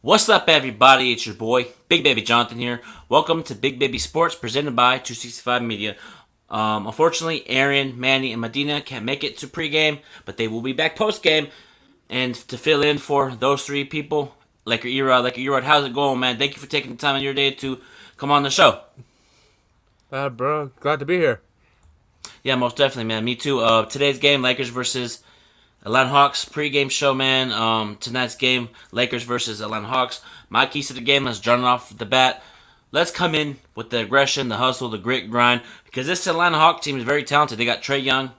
What's up, everybody? It's your boy, Big Baby Jonathan here. Welcome to Big Baby Sports, presented by 265 Media. Unfortunately, Aaron, Manny, and Medina can't make it to pregame, but they will be back postgame. And to fill in for those three people, Laker Erod, how's it going, man? Thank you for taking the time in your day to come on the show. Bro, glad to be here. Yeah, most definitely, man. Me too. Today's game, Lakers versus Atlanta Hawks pregame show, man. Tonight's game, Lakers versus Atlanta Hawks. My keys to the game, let's run off the bat. Let's come in with the aggression, the hustle, the grit, grind, because this Atlanta Hawks team is very talented. They got Trae Young,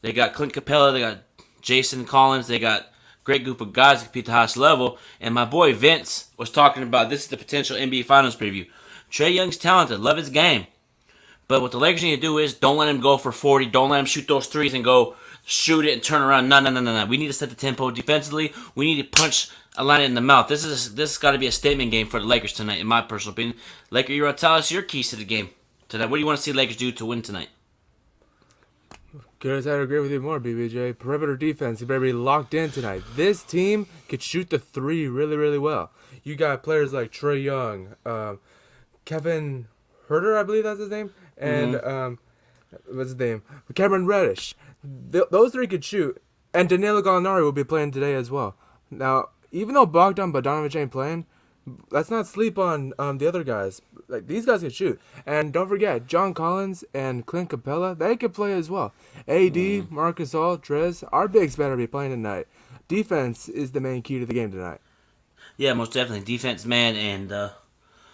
they got Clint Capella, they got Jason Collins, they got great group of guys that compete at the highest level. And my boy Vince was talking about this is the potential NBA Finals preview. Trae Young's talented, love his game. But what the Lakers need to do is don't let him go for 40. Don't let him shoot those threes and go shoot it and turn around. No. We need to set the tempo defensively. We need to punch Atlanta in the mouth. This has got to be a statement game for the Lakers tonight, in my personal opinion. Laker, Erod, tell us your keys to the game tonight. What do you want to see the Lakers do to win tonight? Good, I'd agree with you more, BBJ. Perimeter defense, you better be locked in tonight. This team could shoot the three really, really well. You got players like Trae Young, Kevin Herter, I believe that's his name, and what's his name? Cameron Reddish. Those three could shoot, and Danilo Gallinari will be playing today as well. Now, even though Bogdan Bogdanovic ain't playing, let's not sleep on the other guys. Like, these guys can shoot. And don't forget, John Collins and Clint Capella, they can play as well. AD, Marcus All, Trez, our bigs better be playing tonight. Defense is the main key to the game tonight. Yeah, most definitely. Defense, man, and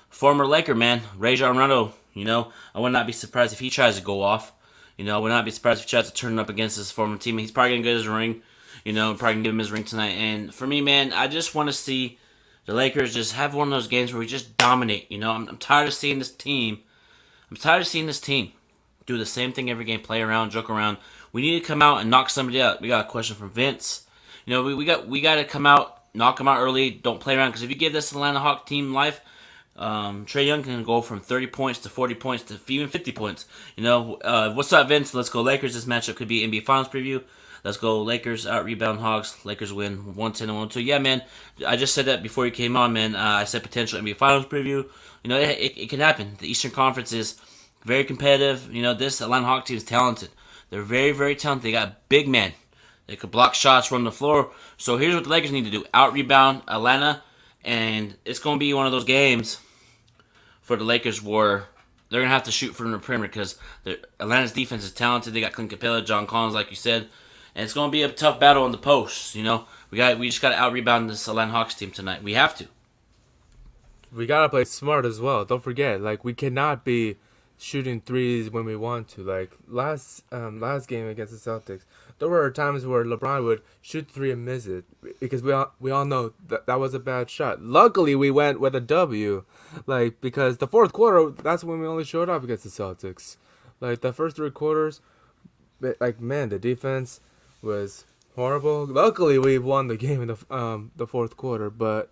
former Laker, man, Rajon Rondo. I would not be surprised if he tries to go off. I would not be surprised if he tries to turn up against his former team. He's probably going to get his ring. Probably going to give him his ring tonight. And for me, man, I just want to see the Lakers just have one of those games where we just dominate. I'm tired of seeing this team. Do the same thing every game, play around, joke around. We need to come out and knock somebody out. We got a question from Vince. We got to come out, knock them out early. Don't play around, because if you give this Atlanta Hawk team life, Trae Young can go from 30 points to 40 points to even 50 points. What's up, Vince? Let's go Lakers. This matchup could be NBA Finals preview. Let's go Lakers out rebound Hawks. Lakers win 110 and 102. Yeah, man. I just said that before you came on, man. I said potential NBA Finals preview. It can happen. The Eastern Conference is very competitive. This Atlanta Hawks team is talented. They're very, very talented. They got big men. They could block shots, run the floor. So here's what the Lakers need to do: out rebound Atlanta, and it's going to be one of those games for the Lakers where they're going to have to shoot from the perimeter, because Atlanta's defense is talented. They got Clint Capella, John Collins, like you said. And it's going to be a tough battle in the post. We just got to out-rebound this Atlanta Hawks team tonight. We have to. We gotta play smart as well. Don't forget, we cannot be shooting threes when we want to. Last game against the Celtics, there were times where LeBron would shoot three and miss it, because we all know that was a bad shot. Luckily, we went with a W, because the fourth quarter, that's when we only showed up against the Celtics. The first three quarters, man, the defense was horrible. Luckily, we won the game in the fourth quarter. But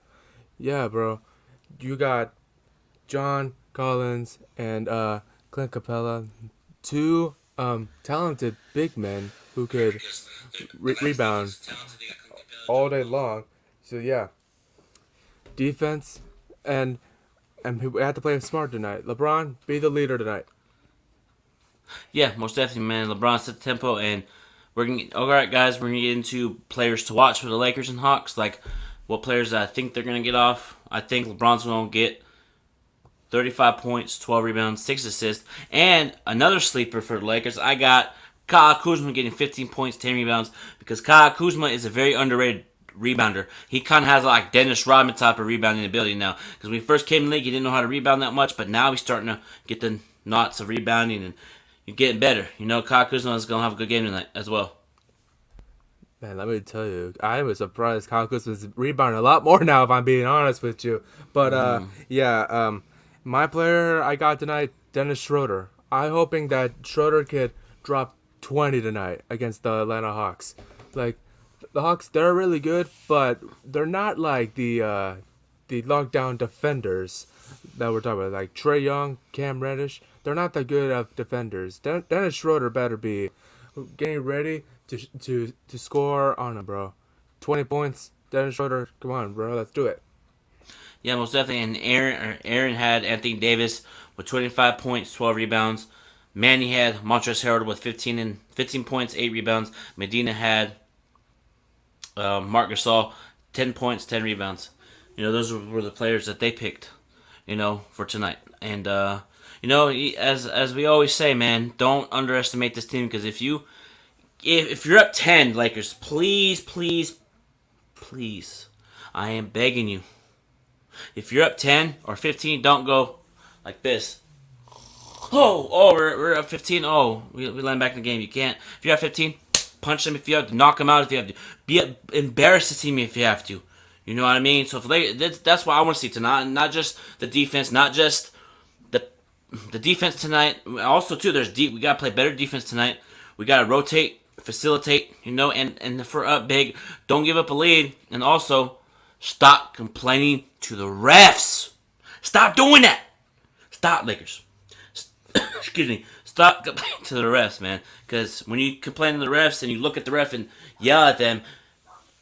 yeah, bro, you got John Collins and Clint Capella, two talented big men who could rebound all day long. So yeah, defense and we have to play smart tonight. LeBron, be the leader tonight. Yeah, most definitely, man. LeBron set the tempo, and all right, guys, we're gonna get into players to watch for the Lakers and Hawks. What players I think they're gonna get off. I think LeBron's gonna get 35 points, 12 rebounds, 6 assists, and another sleeper for the Lakers. I got Kyle Kuzma getting 15 points, 10 rebounds, because Kyle Kuzma is a very underrated rebounder. He kind of has Dennis Rodman type of rebounding ability now. Because when he first came in the league, he didn't know how to rebound that much, but now he's starting to get the knots of rebounding, and you're getting better. Kyle Kuzma is going to have a good game tonight as well. Man, let me tell you, I was surprised Kyle Kuzma's rebounding a lot more now, if I'm being honest with you. But, my player I got tonight, Dennis Schroeder. I'm hoping that Schroeder could drop 20 tonight against the Atlanta Hawks. The Hawks, they're really good, but they're not the lockdown defenders that we're talking about. Trae Young, Cam Reddish, they're not that good of defenders. Dennis Schroeder better be getting ready to score on him, bro. 20 points, Dennis Schroeder, come on, bro, let's do it. Yeah, most definitely. And Aaron had Anthony Davis with 25 points, 12 rebounds. Manny had Montrezl Harrell with 15 points, 8 rebounds. Medina had Marc Gasol, 10 points, 10 rebounds. Those were the players that they picked, for tonight. And, as we always say, man, don't underestimate this team, because if you're up 10, Lakers, please, I am begging you. If you're up 10 or 15, don't go like this. We're up 15. We land back in the game. You can't. If you're at 15, punch them if you have to. Knock them out if you have to. Embarrass the team if you have to. You know what I mean? So that's what I want to see tonight. Not just the defense, not just the defense tonight. Also, too, we got to play better defense tonight. We got to rotate, facilitate, and if we're up big, don't give up a lead. And also, stop complaining to the refs. Stop doing that. Stop, Lakers. Excuse me. Stop complaining to the refs, man. Because when you complain to the refs and you look at the ref and yell at them,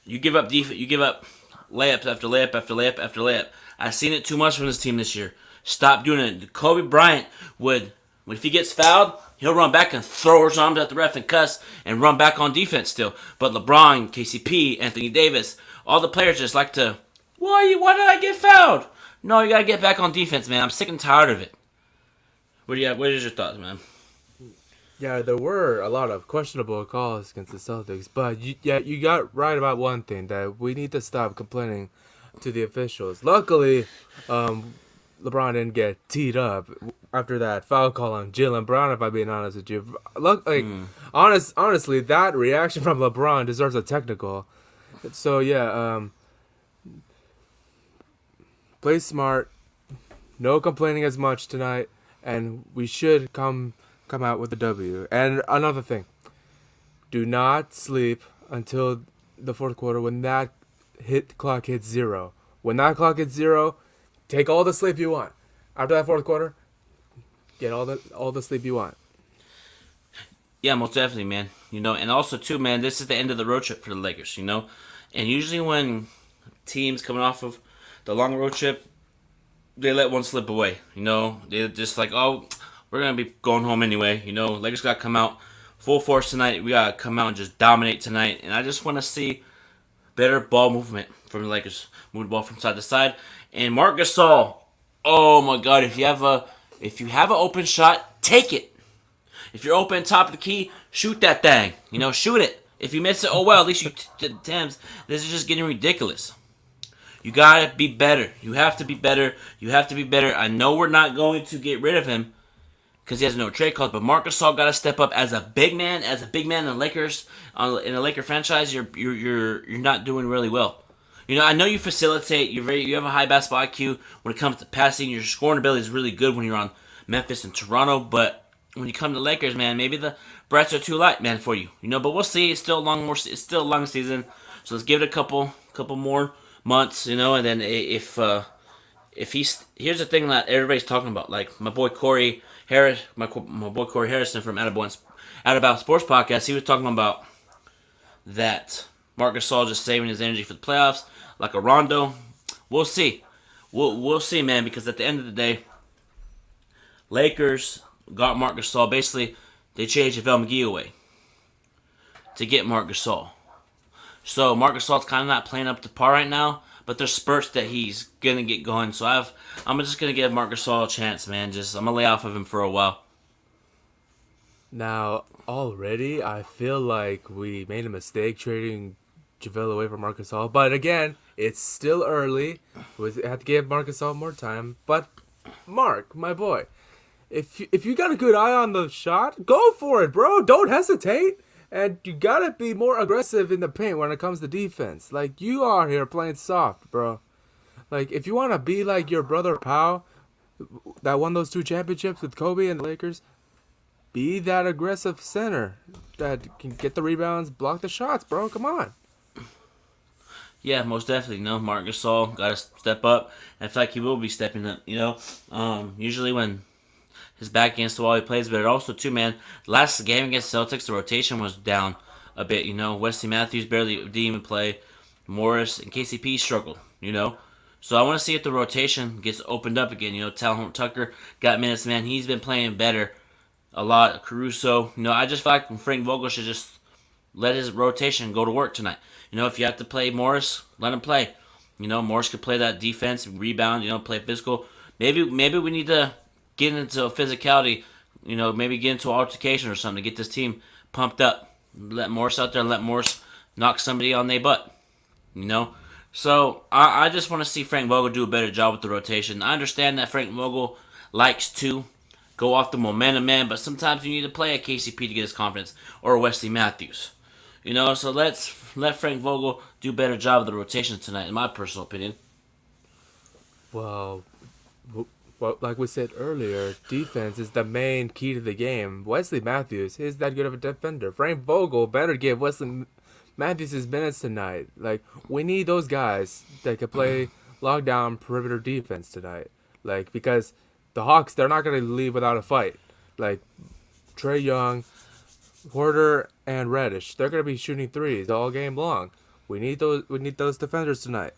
you give up defense. You give up layups after layup after layup after layup. I've seen it too much from this team this year. Stop doing it. Kobe Bryant if he gets fouled, he'll run back and throw his arms at the ref and cuss and run back on defense still. But LeBron, KCP, Anthony Davis, all the players just like to, why did I get fouled? No, you got to get back on defense, man. I'm sick and tired of it. What is your thoughts, man? Yeah, there were a lot of questionable calls against the Celtics, but you got right about one thing, that we need to stop complaining to the officials. Luckily, LeBron didn't get teed up after that foul call on Jaylen Brown, if I'm being honest with you. Honestly, that reaction from LeBron deserves a technical. So, yeah, play smart, no complaining as much tonight, and we should come out with a W. And another thing, do not sleep until the fourth quarter when that clock hits 0. When that clock hits 0, take all the sleep you want. After that fourth quarter, get all the sleep you want. Yeah, most definitely, man. And also too, man, this is the end of the road trip for the Lakers. And usually when teams coming off of the long road trip, they let one slip away. They're just like, we're gonna be going home anyway. Lakers gotta come out full force tonight. We gotta come out and just dominate tonight. And I just want to see better ball movement from the Lakers. Move the ball from side to side. And Marc Gasol, oh my God! If you have an open shot, take it. If you're open top of the key, shoot that thing. Shoot it. If you miss it, oh well. At least you attempts. This is just getting ridiculous. You gotta be better. You have to be better. I know we're not going to get rid of him because he has no trade clause, but Marc Gasol got to step up as a big man. As a big man in the Lakers, in a Laker franchise, you're not doing really well. I know you facilitate. You have a high basketball IQ when it comes to passing. Your scoring ability is really good when you're on Memphis and Toronto, but when you come to the Lakers, man, maybe the Bretts are too light, man, for you. But we'll see. It's still a long season, so let's give it a couple more months, and then if here's the thing that everybody's talking about, like my boy Corey Harrison from Out of Bounds Sports Podcast, he was talking about that Marc Gasol just saving his energy for the playoffs, like a Rondo. We'll see. We'll see, man, because at the end of the day, Lakers got Marc Gasol. Basically, they changed JaVale McGee away to get Marc Gasol. So Marc Gasol's kind of not playing up to par right now, but there's spurts that he's gonna get going. So I'm just gonna give Marc Gasol a chance, man. I'm gonna lay off of him for a while. Now, already, I feel like we made a mistake trading JaVale away from Marc Gasol. But again, it's still early. We have to give Marc Gasol more time. But Mark, my boy, if you got a good eye on the shot, go for it, bro. Don't hesitate. And you gotta be more aggressive in the paint when it comes to defense. Like, you are here playing soft, bro. Like, if you want to be like your brother Pau, that won those 2 championships with Kobe and the Lakers, be that aggressive center that can get the rebounds, block the shots, bro. Come on. Yeah, most definitely. Marc Gasol got to step up. I feel like he will be stepping up, Usually when his back against the wall he plays, but also too, man, last game against Celtics, the rotation was down a bit, Wesley Matthews didn't even play. Morris and KCP struggled, So I want to see if the rotation gets opened up again. Talon Tucker got minutes, man. He's been playing better a lot. Caruso, I just feel like Frank Vogel should just let his rotation go to work tonight. If you have to play Morris, let him play. Morris could play that defense, rebound, play physical. Maybe we need to get into physicality, maybe get into altercation or something to get this team pumped up. Let Morris out there and let Morris knock somebody on their butt, So I just want to see Frank Vogel do a better job with the rotation. I understand that Frank Vogel likes to go off the momentum, man, but sometimes you need to play a KCP to get his confidence or Wesley Matthews. So let's let Frank Vogel do a better job of the rotation tonight, in my personal opinion. Well, like we said earlier, defense is the main key to the game. Wesley Matthews is that good of a defender. Frank Vogel better give Wesley Matthews his minutes tonight. Like, we need those guys that can play lockdown perimeter defense tonight. Like, because the Hawks, they're not going to leave without a fight. Like, Trae Young, Porter, and Reddish, they're going to be shooting threes all game long. We need those defenders tonight.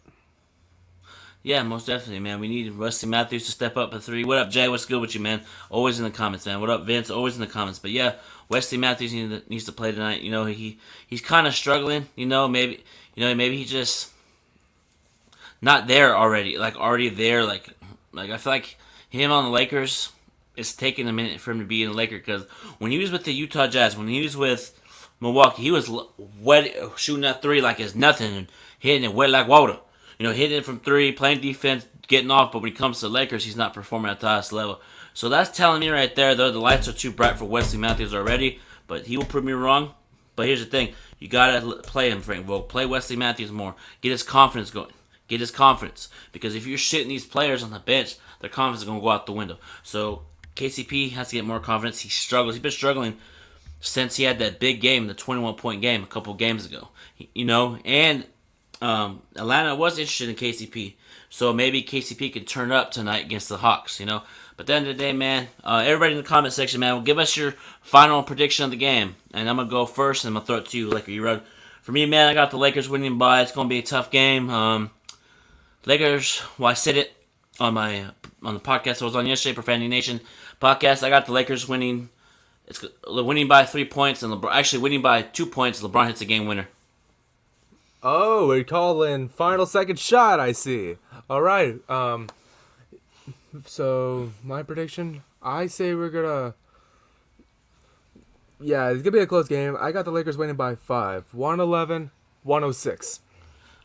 Yeah, most definitely, man. We need Wesley Matthews to step up a three. What up, Jay? What's good with you, man? Always in the comments, man. What up, Vince? Always in the comments. But yeah, Wesley Matthews needs to play tonight. He's kind of struggling. Maybe he's just not there already. Like already there. Like I feel like him on the Lakers, it's taking a minute for him to be in the Lakers, because when he was with the Utah Jazz, when he was with Milwaukee, he was wet, shooting that three like it's nothing and hitting it wet like water. Hitting it from three, playing defense, getting off, but when he comes to the Lakers, he's not performing at the highest level. So that's telling me right there, though, the lights are too bright for Wesley Matthews already, but he will prove me wrong. But here's the thing. You got to play him, Frank Vogel. Play Wesley Matthews more. Get his confidence going. Get his confidence. Because if you're shitting these players on the bench, their confidence is going to go out the window. So KCP has to get more confidence. He struggles. He's been struggling since he had that big game, the 21-point game a couple games ago. And Atlanta was interested in KCP, so maybe KCP can turn up tonight against the Hawks, But at the end of the day, man, everybody in the comment section, man, will give us your final prediction of the game. And I'm going to go first, and I'm going to throw it to you, Laker. You ready? For me, man, I got the Lakers winning by. It's going to be a tough game. Lakers, I said it on the podcast I was on yesterday, Profanity Nation podcast. I got the Lakers winning. It's winning by 3 points, and actually winning by 2 points. LeBron hits a game winner. Oh, we're calling final second shot, I see. All right. So, my prediction, I say we're going to... Yeah, it's going to be a close game. I got the Lakers winning by 5. 111-106.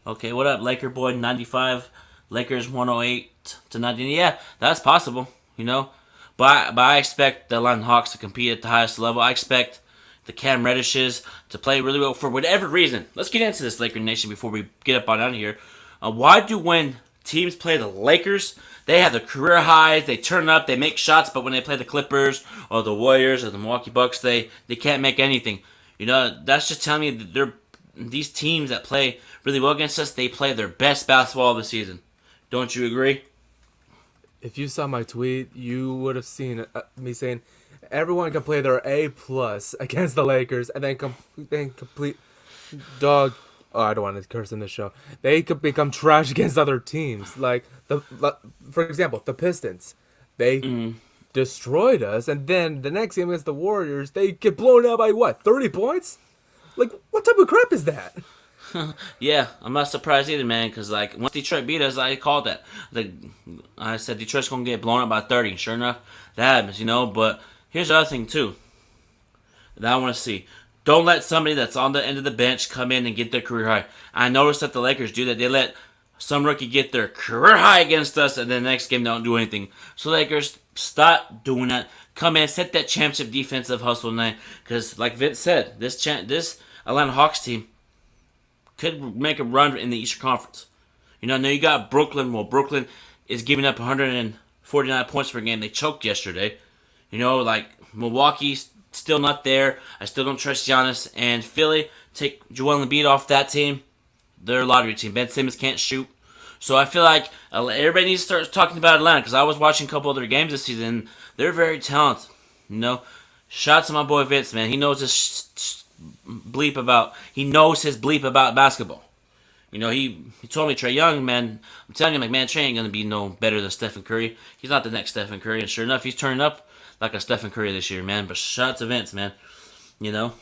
Okay, what up, Laker boy? 95. Lakers 108 to 90. Yeah, that's possible, But I expect the Atlanta Hawks to compete at the highest level. I expect the Cam Reddishes to play really well for whatever reason. Let's get into this, Laker Nation, before we get up on out of here. Why do when teams play the Lakers, they have the career highs, they turn up, they make shots, but when they play the Clippers or the Warriors or the Milwaukee Bucks, they can't make anything. That's just telling me that these teams that play really well against us, they play their best basketball of the season. Don't you agree? If you saw my tweet, you would have seen me saying everyone can play their A+ against the Lakers, and then complete dog. Oh, I don't want to curse in this show. They could become trash against other teams. For example, the Pistons. They destroyed us, and then the next game against the Warriors, they get blown out by 30 points? Like, what type of crap is that? Yeah, I'm not surprised either, man, because once Detroit beat us, I called that. I said Detroit's going to get blown up by 30. Sure enough, that happens, But here's the other thing, too, that I want to see. Don't let somebody that's on the end of the bench come in and get their career high. I noticed that the Lakers do that. They let some rookie get their career high against us, and then the next game they don't do anything. So Lakers, stop doing that. Come in, set that championship defensive hustle tonight. Because like Vince said, this Atlanta Hawks team could make a run in the Eastern Conference. Now you got Brooklyn. Well, Brooklyn is giving up 149 points per game. They choked yesterday. Milwaukee's still not there. I still don't trust Giannis. And Philly, take Joel Embiid off that team. They're a lottery team. Ben Simmons can't shoot. So I feel like everybody needs to start talking about Atlanta, because I was watching a couple of their games this season. They're very talented. Shout out to my boy Vince, man. He knows his bleep about basketball. He told me Trae Young, man. I'm telling you, like, man, Trae ain't gonna be no better than Stephen Curry. He's not the next Stephen Curry, and sure enough, he's turning up like a Stephen Curry this year, man. But shout out to Vince, man. You know.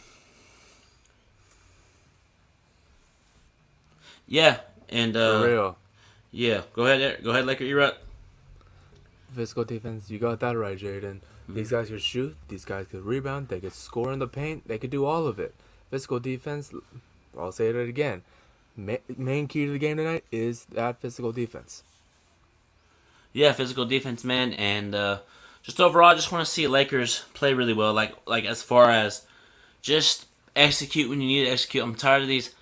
Yeah, and For real. yeah. Go ahead, Laker. You're up. Physical defense, you got that right, Jaden. These guys could shoot, these guys could rebound, they could score in the paint, they could do all of it. Physical defense, I'll say it again. Main key to the game tonight is that physical defense. Yeah, physical defense, man, and just overall, I just want to see Lakers play really well. Like as far as just execute when you need to execute. I'm tired of these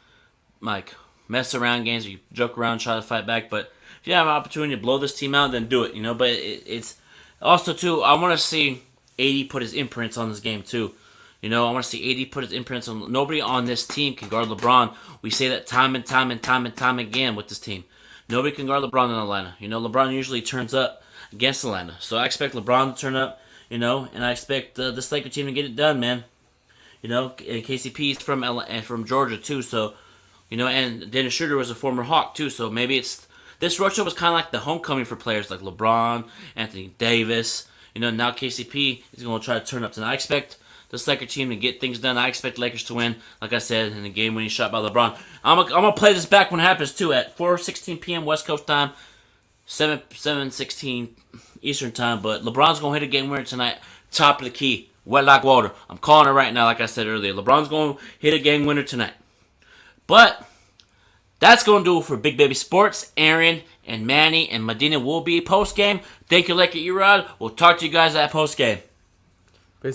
like mess around games where you joke around, try to fight back. But if you have an opportunity to blow this team out, then do it. But it's also too. I want to see AD put his imprints on this game too. I want to see AD put his imprints on. Nobody on this team can guard LeBron. We say that time and time again with this team. Nobody can guard LeBron in Atlanta. LeBron usually turns up against Atlanta. So I expect LeBron to turn up, and I expect this Laker team to get it done, man. And KCP's from Georgia, too. So, and Dennis Schroeder was a former Hawk, too. So maybe this road show was kind of like the homecoming for players like LeBron, Anthony Davis. Now KCP is going to try to turn up tonight. I expect this Laker team to get things done. I expect Lakers to win, like I said, in the game-winning shot by LeBron. I'm gonna play this back when it happens, too, at 4:16 p.m. West Coast time, 7:16 Eastern time. But LeBron's going to hit a game winner tonight, top of the key, wet like water. I'm calling it right now, like I said earlier. LeBron's going to hit a game winner tonight. But that's going to do it for Big Baby Sports. Aaron and Manny and Medina will be post-game. Thank you, Laker Erod. We'll talk to you guys at post-game.